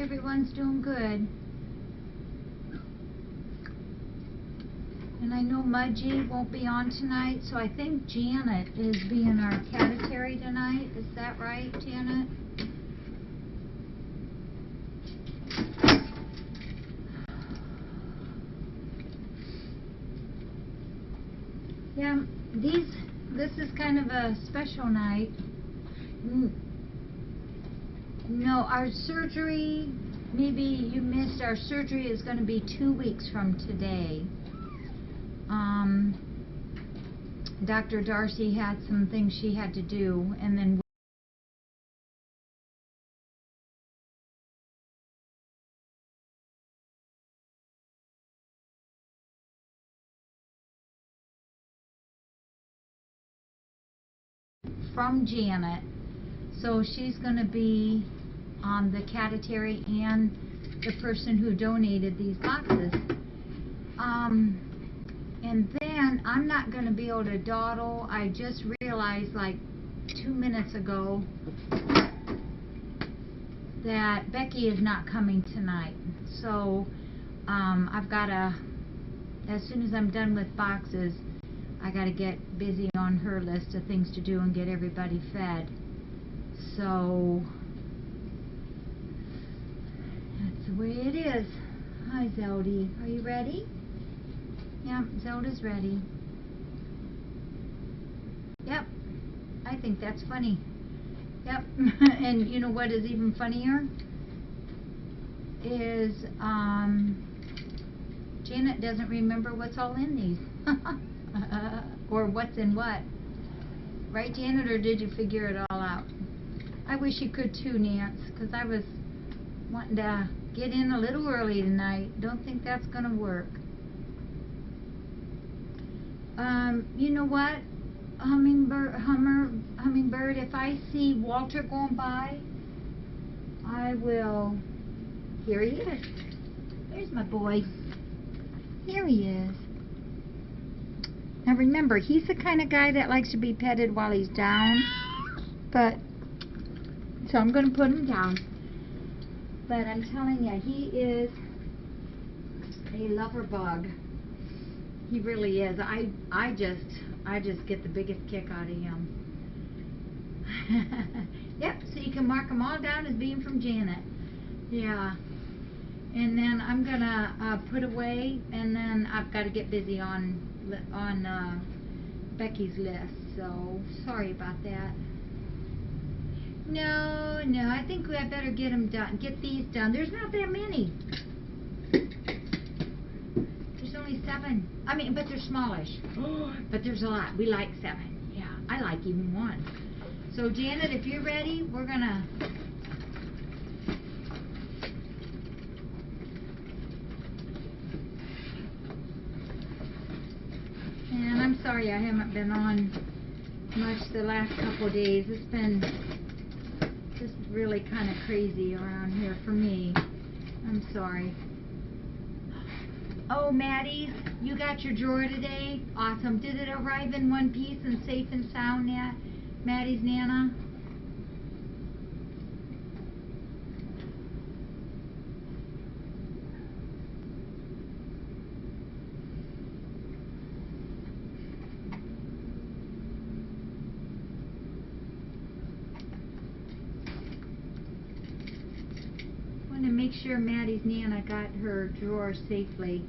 everyone's doing good. And I know Mudgy won't be on tonight, so I think Janet is being our catitary tonight. Is that right, Janet? Yeah, this is kind of a special night. No, our surgery, maybe you missed, our surgery is going to be 2 weeks from today. Dr. Darcy had some things she had to do, and then from Janet. So she's going to be the catitary and the person who donated these boxes. And then I'm not going to be able to dawdle. I just realized like 2 minutes ago that Becky is not coming tonight. So I've got to, as soon as I'm done with boxes, I got to get busy on her list of things to do and get everybody fed. So that's the way it is. Hi, Zeldy. Are you ready? Yeah, Zelda's ready. Yep. I think that's funny. Yep. And you know what is even funnier? Is Janet doesn't remember what's all in these. Or what's in what. Right, Janet, or did you figure it all out? I wish you could too, Nance, because I was wanting to get in a little early tonight. Don't think that's going to work. You know what, Hummingbird, if I see Walter going by, I will... Here he is. There's my boy. Here he is. Now remember, he's the kind of guy that likes to be petted while he's down. But, so I'm going to put him down. But I'm telling you, he is a lover bug. He really is. I just get the biggest kick out of him. Yep, so you can mark them all down as being from Janet. Yeah. And then I'm gonna put away, and then I've got to get busy on Becky's list. So sorry about that. No, I think I better get them done. Get these done. There's not that many. There's only 7. I mean, but they're smallish. But there's a lot. We like 7. Yeah, I like even 1. So Janet, if you're ready, we're gonna. And I'm sorry I haven't been on much the last couple of days. It's been just really kind of crazy around here for me. I'm sorry. Oh, Maddie's, you got your drawer today? Awesome. Did it arrive in one piece and safe and sound, Maddie's Nana? I want to make sure Maddie's Nana got her drawer safely.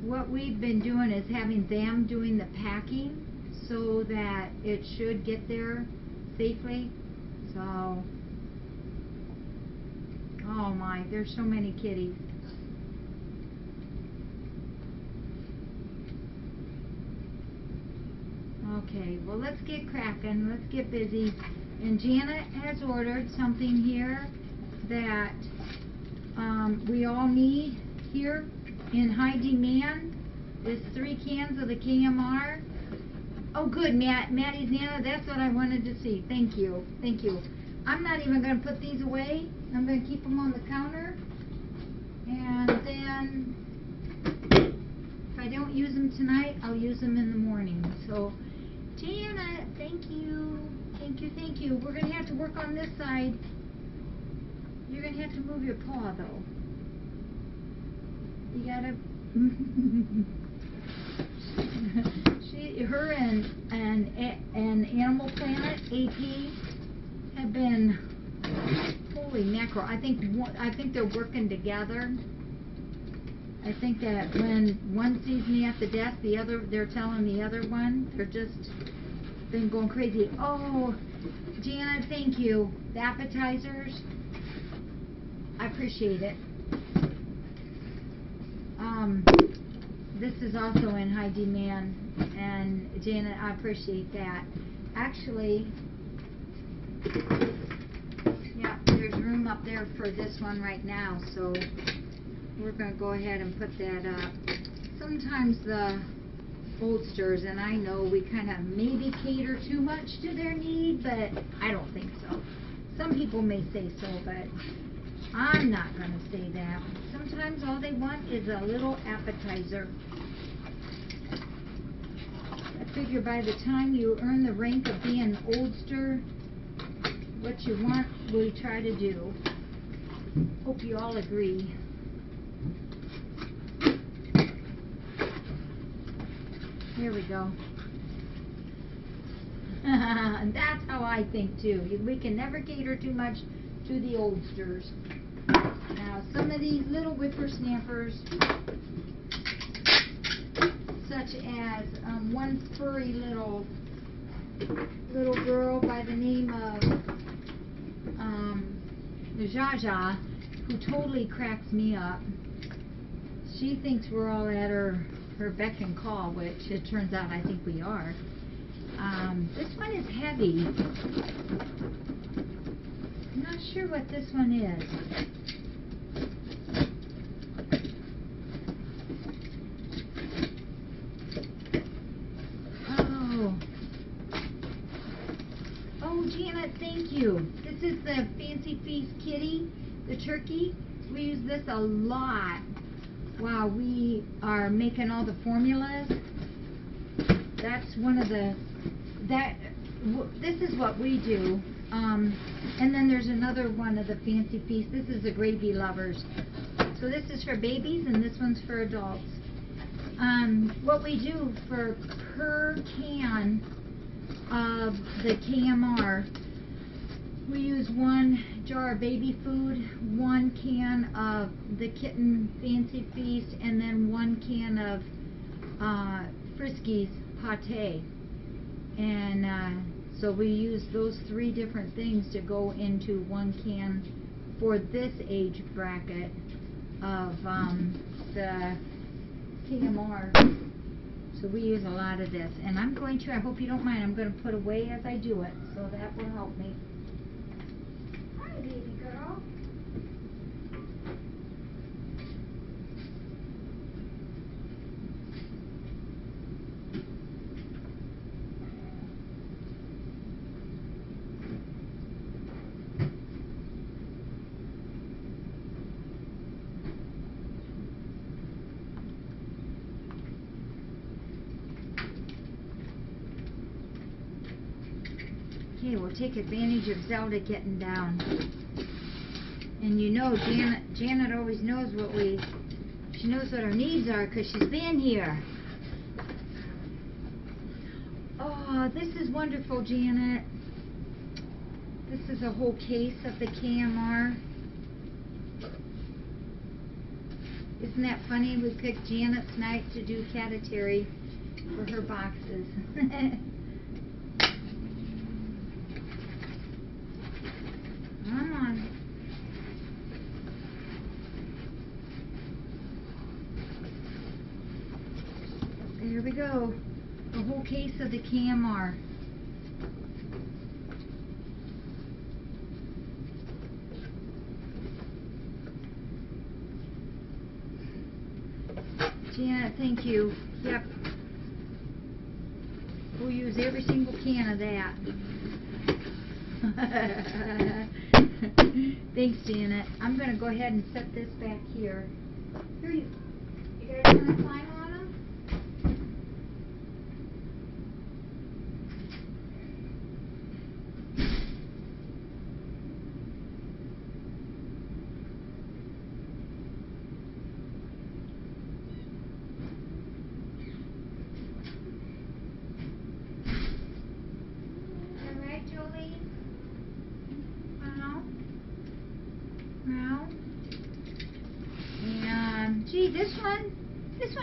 What we've been doing is having them doing the packing so that it should get there safely. So, oh my, there's so many kitties. Okay, well, let's get cracking. Let's get busy. And Janet has ordered something here that we all need here in high demand. Is 3 cans of the KMR. Oh, good, Maddie's Nana. That's what I wanted to see. Thank you. Thank you. I'm not even going to put these away. I'm going to keep them on the counter. And then, if I don't use them tonight, I'll use them in the morning. So, Janet, thank you. Thank you, thank you. We're going to have to work on this side. You're gonna have to move your paw though. You gotta. Her and Animal Planet AP have been, holy mackerel. I think they're working together. I think that when one sees me at the desk, the other, they're telling the other one. They're just been going crazy. Oh, Jana, thank you. The appetizers, I appreciate it. This is also in high demand, and Janet, I appreciate that. Actually, yeah, there's room up there for this one right now, so we're going to go ahead and put that up. Sometimes the oldsters, and I know we kind of maybe cater too much to their need, but I don't think so. Some people may say so, but I'm not going to say that. Sometimes all they want is a little appetizer. I figure by the time you earn the rank of being an oldster, what you want, we try to do. Hope you all agree. Here we go. And that's how I think too. We can never cater too much to the oldsters. Now, some of these little whippersnappers, such as one furry little girl by the name of Jaja, who totally cracks me up. She thinks we're all at her beck and call, which it turns out I think we are. This one is heavy. I'm not sure what this one is. Oh, Janet, thank you. This is the Fancy Feast Kitty, the turkey. We use this a lot while we are making all the formulas. That's one of the, this is what we do. And then there's another one of the Fancy Feast. This is the Gravy Lovers. So this is for babies and this one's for adults. What we do for per can of the KMR, we use 1 jar of baby food, 1 can of the Kitten Fancy Feast, and then 1 can of Friskies Pate. And so we use those 3 different things to go into 1 can for this age bracket of the KMR. So we use a lot of this. And I'm going to, I hope you don't mind, I'm going to put away as I do it. So that will help me. Hi, baby girl. Okay, we'll take advantage of Zelda getting down. And you know, Janet always knows she knows what our needs are because she's been here. Oh, this is wonderful, Janet. This is a whole case of the KMR. Isn't that funny? We picked Janet's night to do Catatary for her boxes. Come on. There we go. A whole case of the KMR. Janet, thank you. Yep. We'll use every single can of that. Thanks, Janet. I'm going to go ahead and set this back here. Here you guys want to climb on them?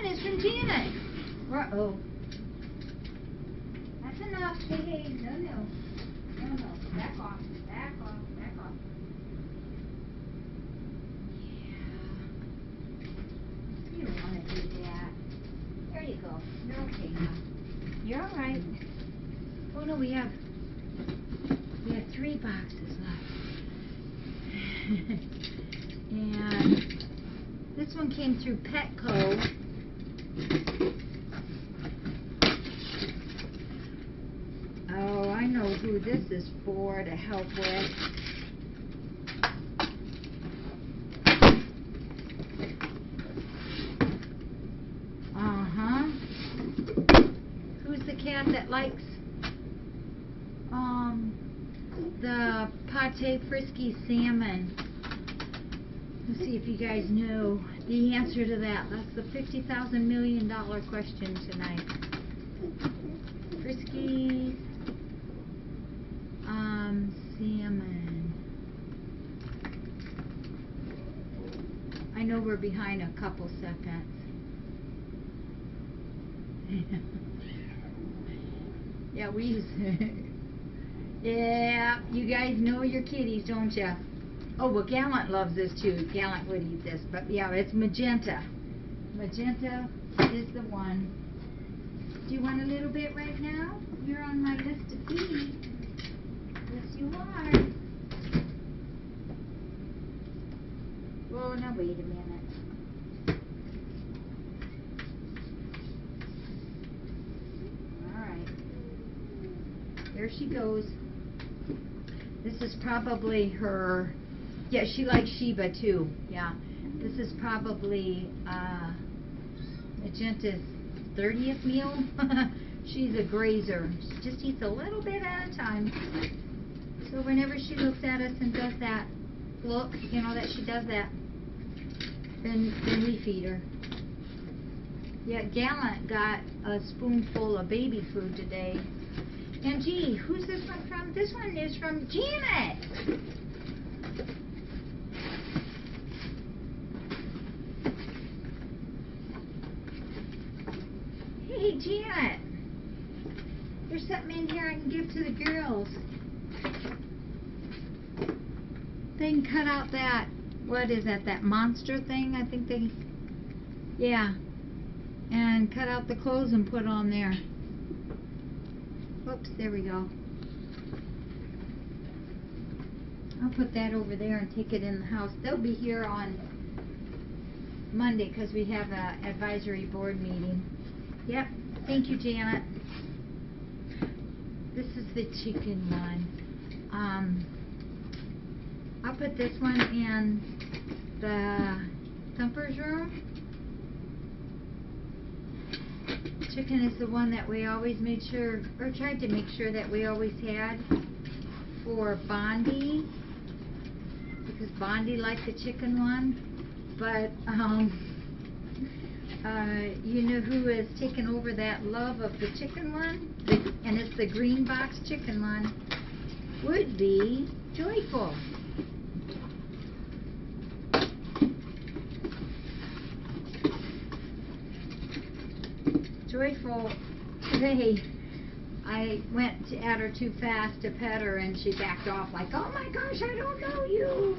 one is from Janet. Uh-oh. That's enough. Hey, no, no. No, no. Back off. Back off. Back off. Yeah. You don't want to do that. There you go. You're okay now. You're all right. Oh, no, we have 3 boxes left. And this one came through Petco. Oh, I know who this is for to help with. Uh-huh. Who's the cat that likes the pate frisky salmon? Let's see if you guys know the answer to that. That's the $50,000 million question tonight. Friskies, salmon. I know we're behind a couple seconds. Yeah, we use yeah, you guys know your kitties, don't you? Oh, well, Gallant loves this too. Gallant would eat this, but yeah, it's magenta. Magenta is the one. Do you want a little bit right now? You're on my list to feed. Yes, you are. Whoa, now wait a minute. All right. There she goes. This is probably her. Yeah, she likes Sheba too. Yeah. This is probably Magenta's 30th meal. She's a grazer. She just eats a little bit at a time. So whenever she looks at us and does that look, you know that she does that, then we feed her. Yeah, Gallant got a spoonful of baby food today. And gee, who's this one from? This one is from Janet. Hey, Janet. There's something in here I can give to the girls. They can cut out that, what is that monster thing? I think they, yeah. And cut out the clothes and put on there. Oops, there we go. I'll put that over there and take it in the house. They'll be here on Monday because we have an advisory board meeting. Yep. Thank you, Janet. This is the chicken one. I'll put this one in the Thumper's room. Chicken is the one that we always made sure, or tried to make sure that we always had for Bondi, because Bondi liked the chicken one. But you know who has taken over that love of the chicken one? And it's the green box chicken one. Would be Joyful. Joyful, today I went at her too fast to pet her and she backed off like, oh my gosh, I don't know you.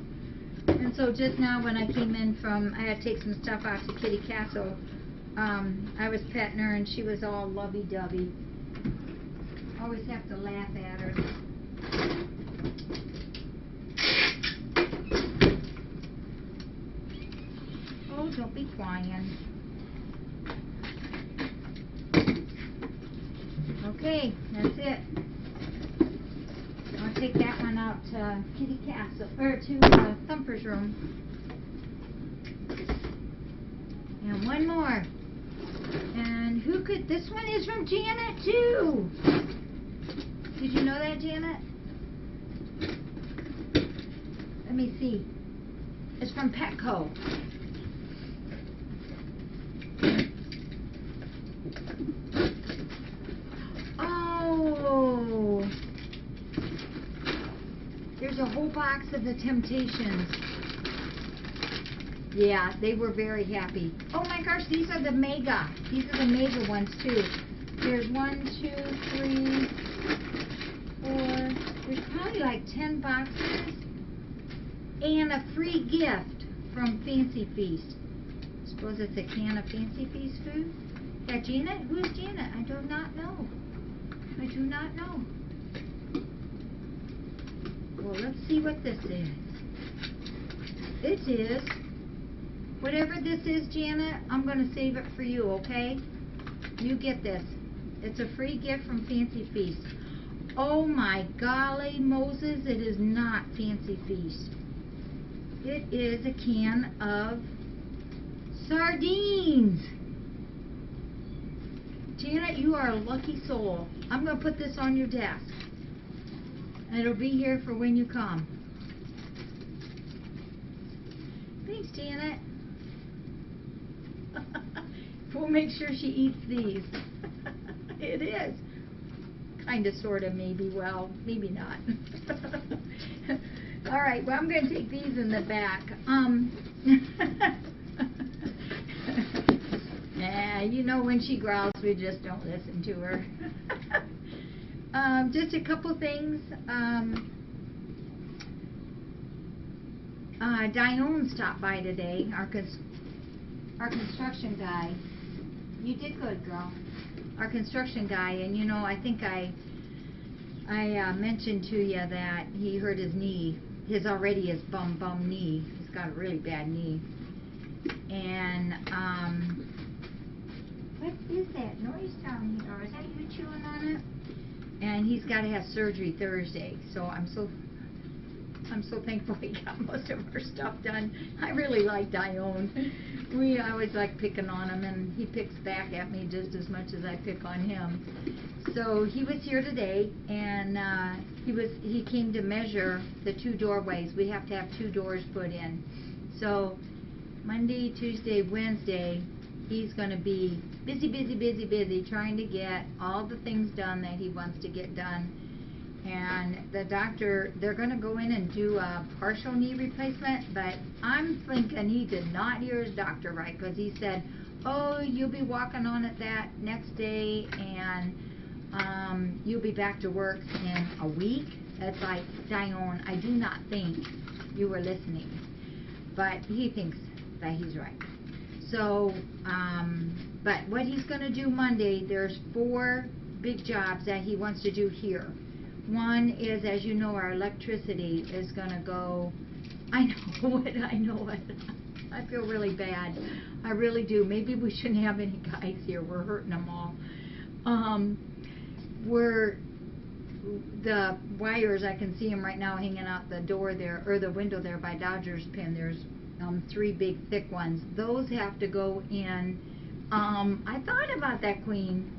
And so just now when I came in from, I had to take some stuff out to Kitty Castle, I was petting her and she was all lovey-dovey. Always have to laugh at her. Oh, don't be crying. Okay, that's it. I'll take that one out to Kitty Castle, or to Thumper's room. And one more. And who could, this one is from Janet too. Did you know that, Janet? Let me see. It's from Petco. Oh, there's a whole box of the Temptations. Yeah, they were very happy. Oh my gosh, these are the mega. These are the mega ones too. There's 1, 2, 3, 4. There's probably like 10 boxes. And a free gift from Fancy Feast. Suppose it's a can of Fancy Feast food. Yeah, Gina? Who's Gina? I do not know. I do not know. Well, let's see what this is. It is, whatever this is, Janet, I'm going to save it for you, okay? You get this. It's a free gift from Fancy Feast. Oh my golly, Moses, it is not Fancy Feast. It is a can of sardines. Janet, you are a lucky soul. I'm going to put this on your desk. And it'll be here for when you come. Thanks, Janet. We'll make sure she eats these. It is. Kind of, sort of, maybe. Well, maybe not. All right, well, I'm going to take these in the back. You know, when she growls, we just don't listen to her. Just a couple things. Dione stopped by today, our construction guy. You did good, girl. Our construction guy, and you know, I think I mentioned to you that he hurt his knee. His bum knee. He's got a really bad knee. And what is that noise down here? Is that you chewing on it? And he's got to have surgery Thursday. So I'm so thankful he got most of our stuff done. I really like Dione. I always like picking on him, and he picks back at me just as much as I pick on him. So he was here today, and he came to measure the 2 doorways. We have to have 2 doors put in. So Monday, Tuesday, Wednesday, he's going to be busy trying to get all the things done that he wants to get done. And the doctor, they're going to go in and do a partial knee replacement, but I'm thinking he did not hear his doctor right, because he said, oh, you'll be walking on it that next day, and you'll be back to work in a week. It's like, Dione, I do not think you were listening. But he thinks that he's right. So, but what he's going to do Monday, there's 4 big jobs that he wants to do here. One is, as you know, our electricity is going to go. I know it. I feel really bad. I really do. Maybe we shouldn't have any guys here. We're hurting them all. The wires, I can see them right now hanging out the door there, or the window there by Dodger's Pin. There's 3 big thick ones. Those have to go in. I thought about that, Queen.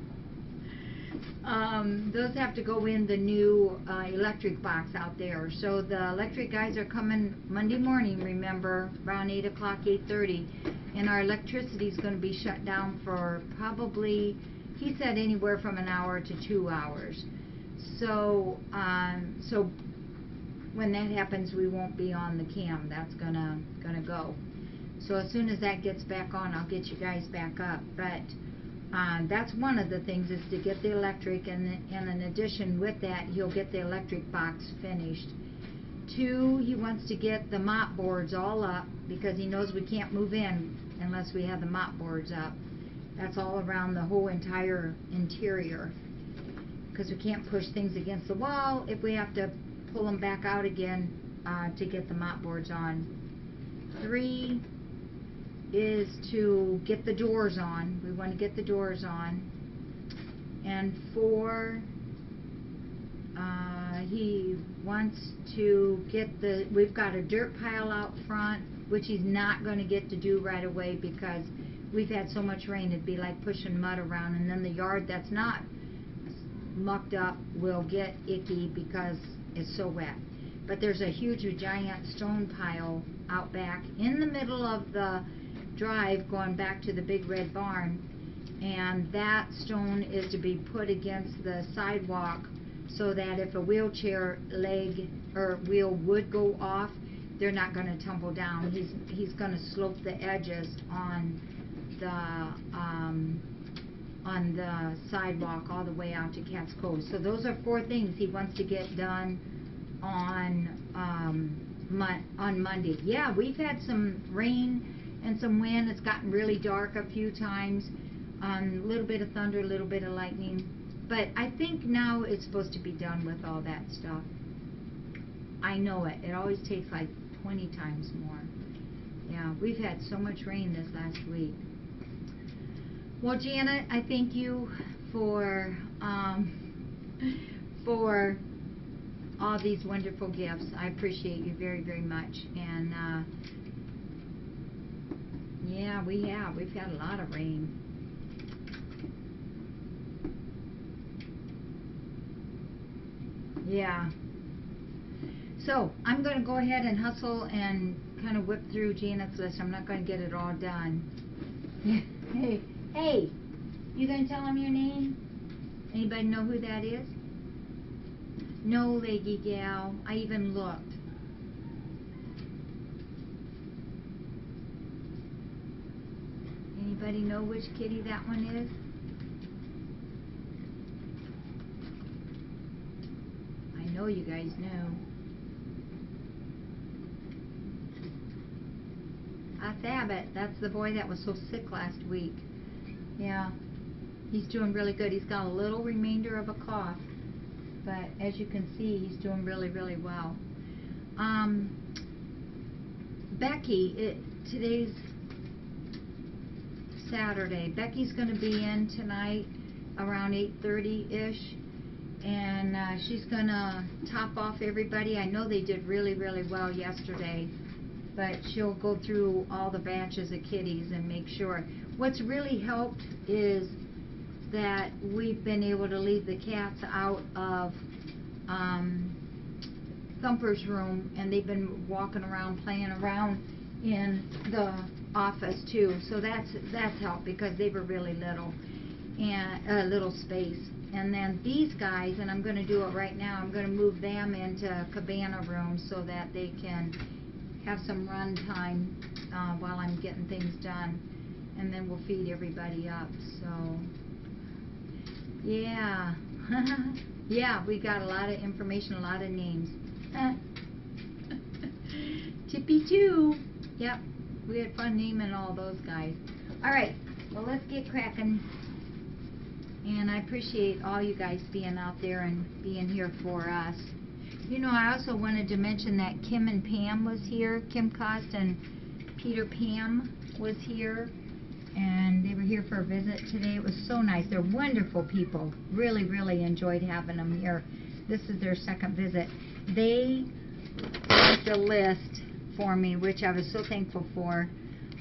Those have to go in the new electric box out there. So the electric guys are coming Monday morning, remember, around 8 o'clock, 8:30. And our electricity is going to be shut down for probably, he said, anywhere from an hour to 2 hours. So, so when that happens, we won't be on the cam. That's gonna go. So as soon as that gets back on, I'll get you guys back up. But that's one of the things, is to get the electric, and in addition with that, he'll get the electric box finished. 2, he wants to get the mop boards all up, because he knows we can't move in unless we have the mop boards up. That's all around the whole entire interior, because we can't push things against the wall if we have to pull them back out again to get the mop boards on. 3 is to get the doors on. We want to get the doors on. And 4, he wants to get we've got a dirt pile out front, which he's not going to get to do right away, because we've had so much rain. It'd be like pushing mud around, and then the yard that's not mucked up will get icky because it's so wet. But there's a huge giant stone pile out back in the middle of the drive going back to the big red barn, and that stone is to be put against the sidewalk, so that if a wheelchair leg or wheel would go off, they're not going to tumble down. He's going to slope the edges on the sidewalk all the way out to Cat's Cove. So those are 4 things he wants to get done on Monday. Yeah, we've had some rain and some wind. It's gotten really dark a few times. A little bit of thunder, a little bit of lightning. But I think now it's supposed to be done with all that stuff. I know it. It always takes like 20 times more. Yeah, we've had so much rain this last week. Well, Janet, I thank you for all these wonderful gifts. I appreciate you very, very much. And yeah, we've had a lot of rain. Yeah. So I'm going to go ahead and hustle and kind of whip through Janet's list. I'm not going to get it all done. Hey, you going to tell him your name? Anybody know who that is? No, leggy gal. I even looked. Anybody know which kitty that one is? I know you guys know. That's Abbott. That's the boy that was so sick last week. Yeah, he's doing really good. He's got a little remainder of a cough, but as you can see, he's doing really, really well. Becky, today's Saturday. Becky's going to be in tonight around 8:30-ish, and she's going to top off everybody. I know they did really, really well yesterday, but she'll go through all the batches of kitties and make sure. What's really helped is that we've been able to leave the cats out of Thumper's room, and they've been walking around, playing around in the office too. So that's helped because they were really little, and a little space. And then these guys, and I'm going to do it right now, I'm going to move them into cabana room so that they can have some run time while I'm getting things done, and then we'll feed everybody up. So yeah. Yeah, we got a lot of information, a lot of names. Tippy too. Yep, we had fun naming all those guys. Alright, well, let's get cracking. And I appreciate all you guys being out there and being here for us. You know, I also wanted to mention that Kim and Pam was here. Kim Cost and Peter Pam was here. And they were here for a visit today. It was so nice. They're wonderful people. Really, really enjoyed having them here. This is their second visit. They made the list for me, which I was so thankful for.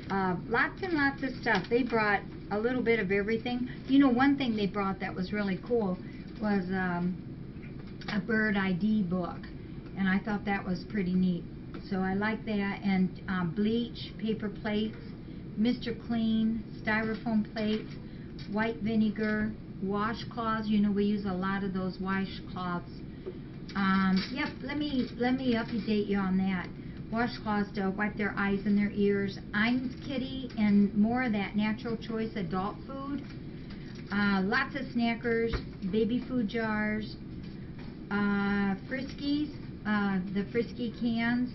Lots and lots of stuff. They brought a little bit of everything. You know, one thing they brought that was really cool was a bird ID book, and I thought that was pretty neat. So I like that. And bleach, paper plates, Mr. Clean, styrofoam plates, white vinegar, washcloths. You know, we use a lot of those washcloths. Yep, let me update you on that. Washcloths to wipe their eyes and their ears. I'm Kitty, and more of that Natural Choice adult food. Lots of snackers, baby food jars, Friskies, the Frisky cans,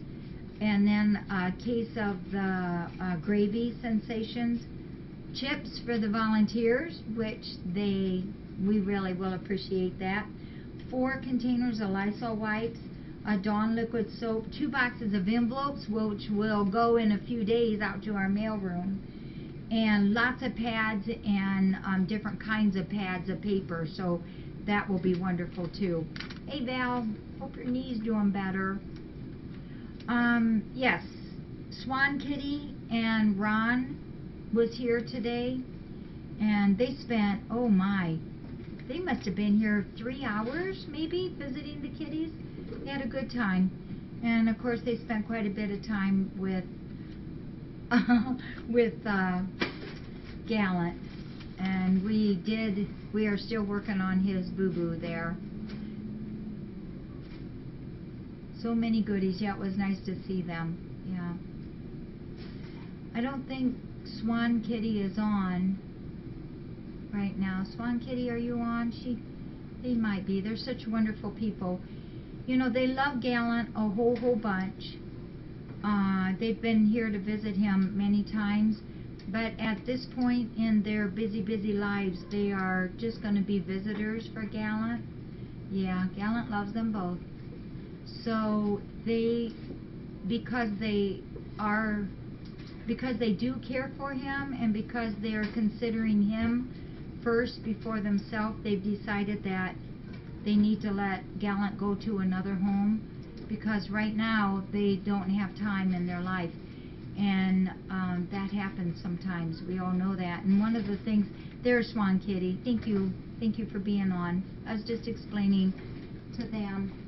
and then a case of the gravy sensations, chips for the volunteers, which we really will appreciate that. 4 containers of Lysol wipes, a Dawn liquid soap, 2 boxes of envelopes, which will go in a few days out to our mail room, and lots of pads and different kinds of pads of paper, so that will be wonderful too. Hey Val, hope your knee's doing better. Yes, Swan Kitty and Ron was here today, and they spent, oh my, they must have been here 3 hours maybe visiting the kitties. They had a good time, and of course they spent quite a bit of time with Gallant, and we are still working on his boo-boo there. So many goodies. Yeah, it was nice to see them. Yeah. I don't think Swan Kitty is on right now. Swan Kitty, are you on? He might be. They're such wonderful people. You know, they love Gallant a whole bunch. They've been here to visit him many times, but at this point in their busy lives, they are just going to be visitors for Gallant. Yeah, Gallant loves them both. So because they do care for him, and because they're considering him first before themselves, they've decided that they need to let Gallant go to another home, because right now they don't have time in their life, and that happens sometimes. We all know that. And one of the things, there's Swan Kitty. Thank you for being on. I was just explaining to them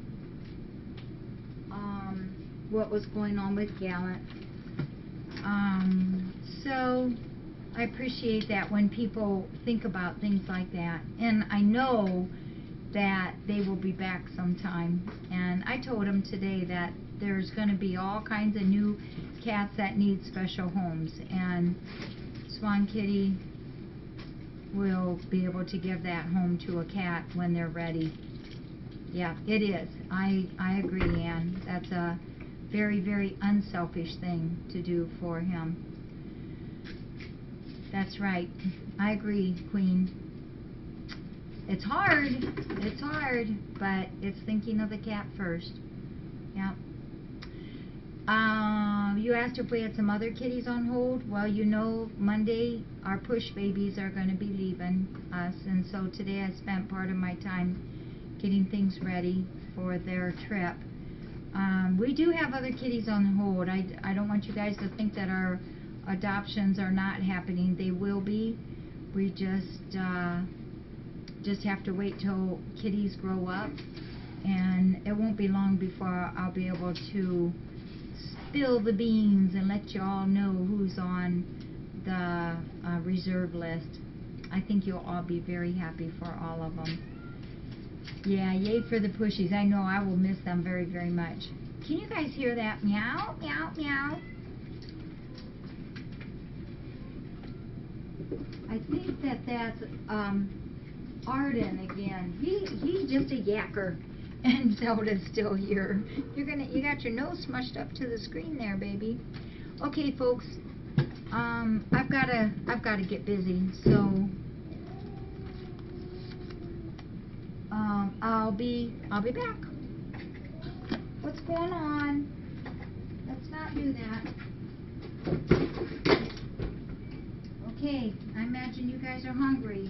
what was going on with Gallant. So I appreciate that when people think about things like that, and I know that they will be back sometime. And I told them today that there's going to be all kinds of new cats that need special homes, and Swan Kitty will be able to give that home to a cat when they're ready. Yeah, it is. I agree, Ann. That's a very unselfish thing to do for him. That's right. I agree, Queen. It's hard, but it's thinking of the cat first. Yeah. You asked if we had some other kitties on hold. Well, you know, Monday our push babies are going to be leaving us, and so today I spent part of my time getting things ready for their trip. We do have other kitties on hold. I don't want you guys to think that our adoptions are not happening. They will be. We just have to wait till kitties grow up, and it won't be long before I'll be able to spill the beans and let you all know who's on the reserve list. I think you'll all be very happy for all of them. Yeah, yay for the pushies. I know I will miss them very much. Can you guys hear that? Meow, meow, meow. I think that's Arden again. He's just a yacker, and Zelda's still here. You got your nose smushed up to the screen there, baby. Okay, folks. I've gotta get busy, so I'll be back. What's going on? Let's not do that. Okay, I imagine you guys are hungry.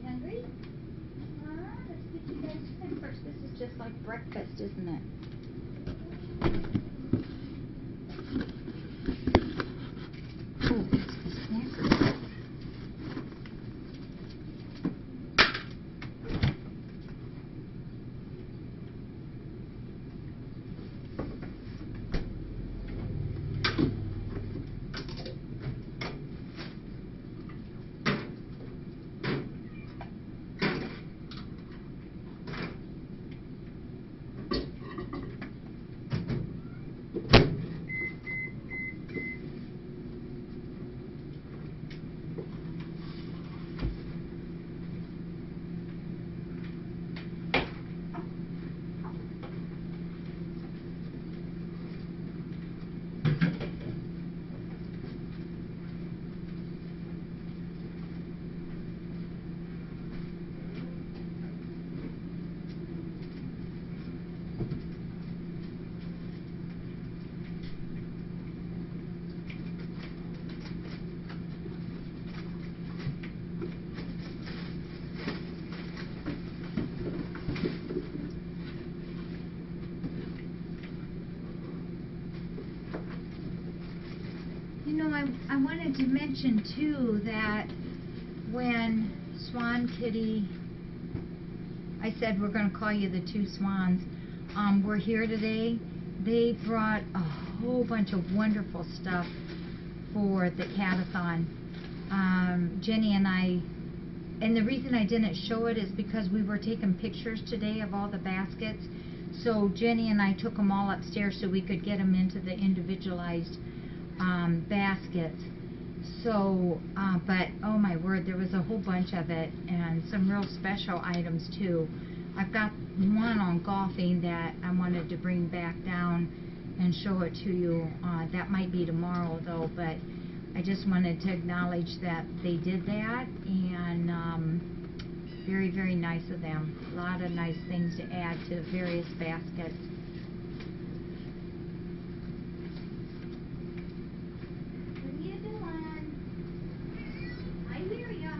Hungry? Let's get you guys in first. This is just like breakfast, isn't it? Oh, snacker. mention too that when Swan Kitty, I said we're going to call you the two swans, we're here today. They brought a whole bunch of wonderful stuff for the catathon. Jenny and I, and the reason I didn't show it is because we were taking pictures today of all the baskets. So Jenny and I took them all upstairs so we could get them into the individualized baskets. So, but oh my word, there was a whole bunch of it, and some real special items too. I've got one on golfing that I wanted to bring back down and show it to you. That might be tomorrow though, but I just wanted to acknowledge that they did that, and very, very nice of them. A lot of nice things to add to various baskets. What are you doing? I hear ya.